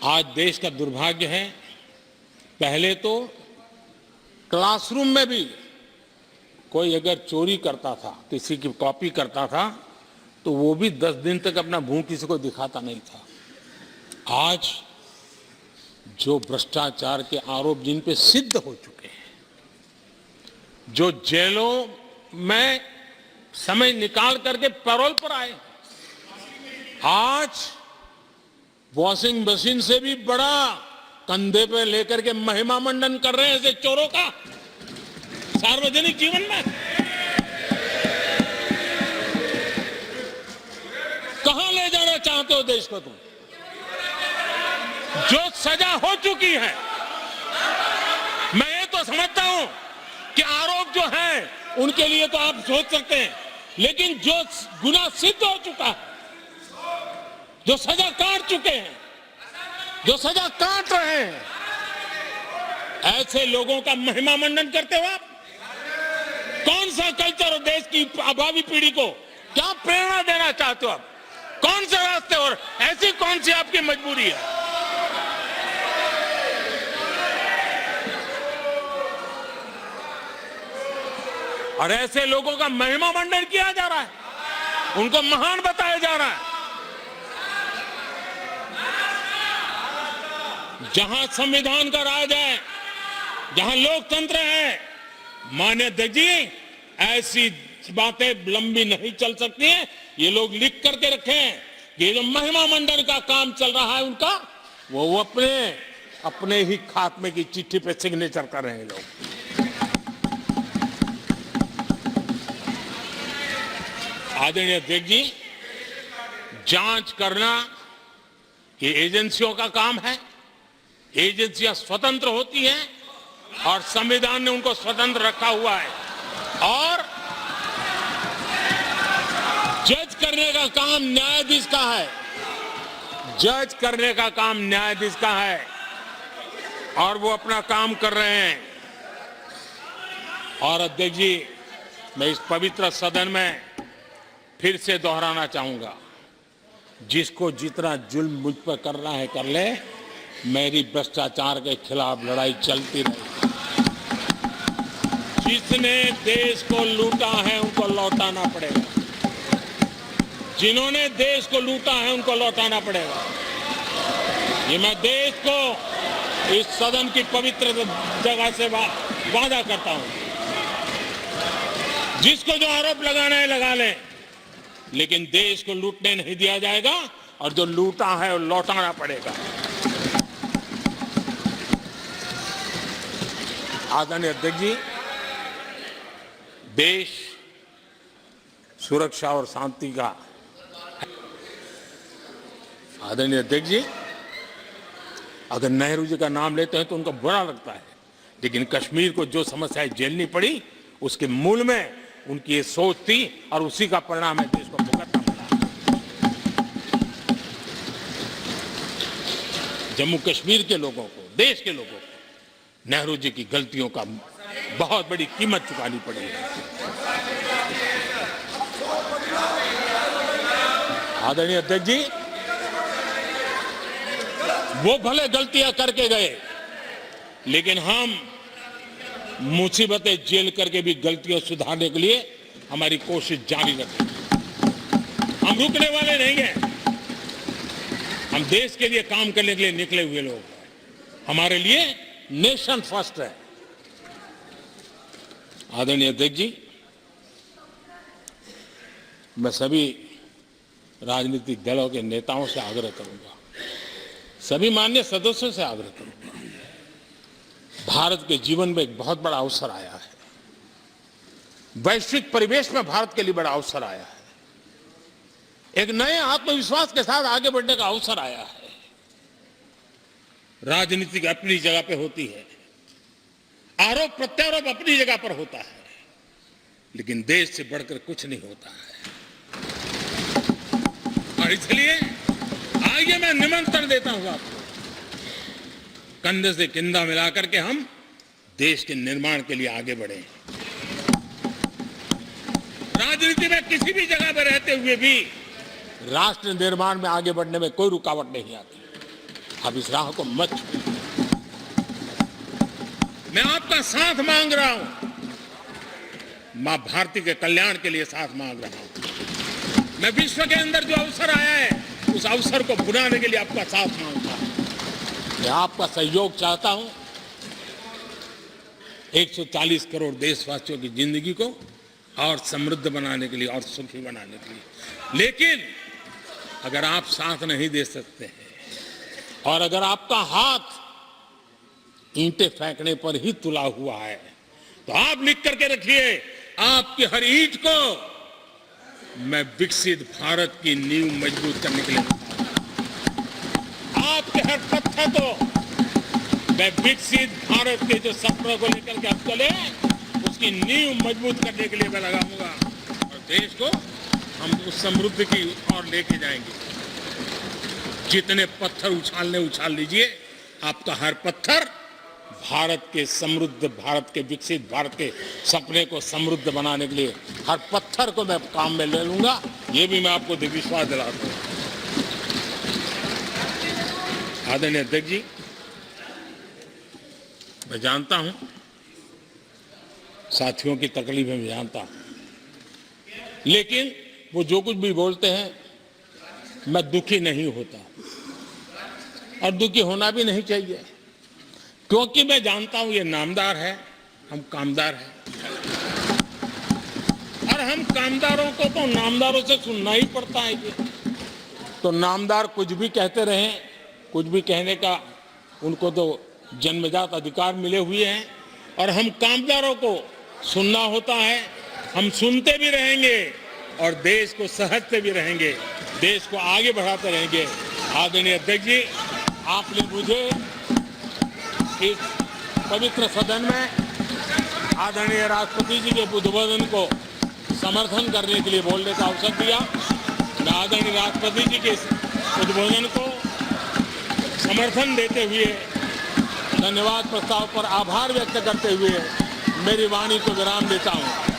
आज देश का दुर्भाग्य है, पहले तो क्लासरूम में भी कोई अगर चोरी करता था, किसी की कॉपी करता था, तो वो भी 10 दिन तक अपना मुंह किसी को दिखाता नहीं था। आज जो भ्रष्टाचार के आरोप जिन पे सिद्ध हो चुके हैं, जो जेलों में समय निकाल करके पैरोल पर आए, आज वॉशिंग मशीन से भी बड़ा कंधे पे लेकर के महिमा मंडन कर रहे हैं ऐसे चोरों का सार्वजनिक जीवन में। कहां ले जाना चाहते हो देश को तुम? जो सजा हो चुकी है, मैं ये तो समझता हूं कि आरोप जो है उनके लिए तो आप सोच सकते हैं, लेकिन जो गुनाह सिद्ध हो चुका है, जो सजा काट चुके हैं, जो सजा काट रहे हैं, ऐसे लोगों का महिमा मंडन करते हो आप? कौन सा कल्चर और देश की भावी पीढ़ी को क्या प्रेरणा देना चाहते हो आप? कौन से रास्ते और ऐसी कौन सी आपकी मजबूरी है? और ऐसे लोगों का महिमा मंडन किया जा रहा है, उनको महान बताया जा रहा है। जहां संविधान का राज है, जहां लोकतंत्र है, माननीय अध्यक्ष जी, ऐसी बातें लंबी नहीं चल सकती हैं। ये लोग लिख करके रखें कि ये जो महिमा मंडन का काम चल रहा है उनका, वो अपने ही खात्मे की चिट्ठी पे सिग्नेचर कर रहे हैं लोग। आदरणीय अध्यक्ष जी, जांच करना ये एजेंसियों का काम है। एजेंसियां स्वतंत्र होती हैं और संविधान ने उनको स्वतंत्र रखा हुआ है, और जज करने का काम न्यायाधीश का है। जज करने का काम न्यायाधीश का है और वो अपना काम कर रहे हैं। और अध्यक्ष जी, मैं इस पवित्र सदन में फिर से दोहराना चाहूंगा, जिसको जितना जुल्म मुझ पर करना है कर ले, मेरी भ्रष्टाचार के खिलाफ लड़ाई चलती रही। जिसने देश को लूटा है उनको लौटाना पड़ेगा। जिन्होंने देश को लूटा है उनको लौटाना पड़ेगा। ये मैं देश को इस सदन की पवित्र जगह से वादा करता हूं। जिसको जो आरोप लगाना है लगा लें, लेकिन देश को लूटने नहीं दिया जाएगा, और जो लूटा है वो लौटाना पड़ेगा। आदरणीय अध्यक्ष जी, देश सुरक्षा और शांति का, आदरणीय अध्यक्ष जी, अगर नेहरू जी का नाम लेते हैं तो उनको बुरा लगता है, लेकिन कश्मीर को जो समस्याएं झेलनी पड़ी उसके मूल में उनकी ये सोच थी, और उसी का परिणाम है देश को भुगतना पड़ा। जम्मू कश्मीर के लोगों को, देश के लोगों को नेहरू जी की गलतियों का बहुत बड़ी कीमत चुकानी पड़ी है। आदरणीय अध्यक्ष जी, वो भले गलतियां करके गए, लेकिन हम मुसीबतें झेल करके भी गलतियां सुधारने के लिए हमारी कोशिश जारी रखें। हम रुकने वाले नहीं हैं। हम देश के लिए काम करने के लिए निकले हुए लोग हैं। हमारे लिए नेशन फर्स्ट है। आदरणीय अध्यक्ष जी, मैं सभी राजनीतिक दलों के नेताओं से आग्रह करूंगा, सभी माननीय सदस्यों से आग्रह करूंगा, भारत के जीवन में एक बहुत बड़ा अवसर आया है। वैश्विक परिवेश में भारत के लिए बड़ा अवसर आया है। एक नए आत्मविश्वास के साथ आगे बढ़ने का अवसर आया है। राजनीति अपनी जगह पे होती है, आरोप प्रत्यारोप अपनी जगह पर होता है, लेकिन देश से बढ़कर कुछ नहीं होता है। और इसलिए आइए मैं निमंत्रण देता हूं आपको, कंधे से कंधा मिलाकर के हम देश के निर्माण के लिए आगे बढ़े। राजनीति में किसी भी जगह पर रहते हुए भी राष्ट्र निर्माण में आगे बढ़ने में कोई रुकावट नहीं आती। अब इस राह को मत छोड़िए। मैं आपका साथ मांग रहा हूं, मां भारती के कल्याण के लिए साथ मांग रहा हूं। मैं विश्व के अंदर जो अवसर आया है उस अवसर को बुलाने के लिए आपका साथ मांगता हूं। मैं आपका सहयोग चाहता हूं 140 करोड़ देशवासियों की जिंदगी को और समृद्ध बनाने के लिए और सुखी बनाने के लिए। लेकिन अगर आप साथ नहीं दे सकते हैं और अगर आपका हाथ ईंटें फेंकने पर ही तुला हुआ है तो आप लिख करके रखिए, आपकी हर ईंट को मैं विकसित भारत की नींव मजबूत करने के लिए, आपके हर पत्थर को मैं विकसित भारत के जो सपनों को लेकर के आप चले उसकी नींव मजबूत करने के लिए मैं लगाऊंगा और देश को हम उस समृद्धि की ओर लेके जाएंगे। जितने पत्थर उछाल लीजिए, आपका हर पत्थर भारत के समृद्ध, भारत के विकसित भारत के सपने को समृद्ध बनाने के लिए हर पत्थर को मैं काम में ले लूंगा। ये भी मैं आपको विश्वास दिलाता हूं। आदरणीय अध्यक्ष जी, मैं जानता हूं साथियों की तकलीफें मैं जानता हूं, लेकिन वो जो कुछ भी बोलते हैं मैं दुखी नहीं होता और दुखी होना भी नहीं चाहिए, क्योंकि मैं जानता हूं ये नामदार है, हम कामदार हैं और हम कामदारों को तो नामदारों से सुनना ही पड़ता है। ये तो नामदार कुछ भी कहते रहें, कुछ भी कहने का उनको तो जन्मजात अधिकार मिले हुए हैं और हम कामदारों को सुनना होता है। हम सुनते भी रहेंगे और देश को सहजते भी रहेंगे, देश को आगे बढ़ाते रहेंगे। आदरणीय अध्यक्ष जी, आपने मुझे इस पवित्र सदन में आदरणीय राष्ट्रपति जी के उद्बोधन को समर्थन करने के लिए बोलने का अवसर दिया। मैं आदरणीय राष्ट्रपति जी के इस उद्बोधन को समर्थन देते हुए धन्यवाद प्रस्ताव पर आभार व्यक्त करते हुए मेरी वाणी को विराम देता हूं।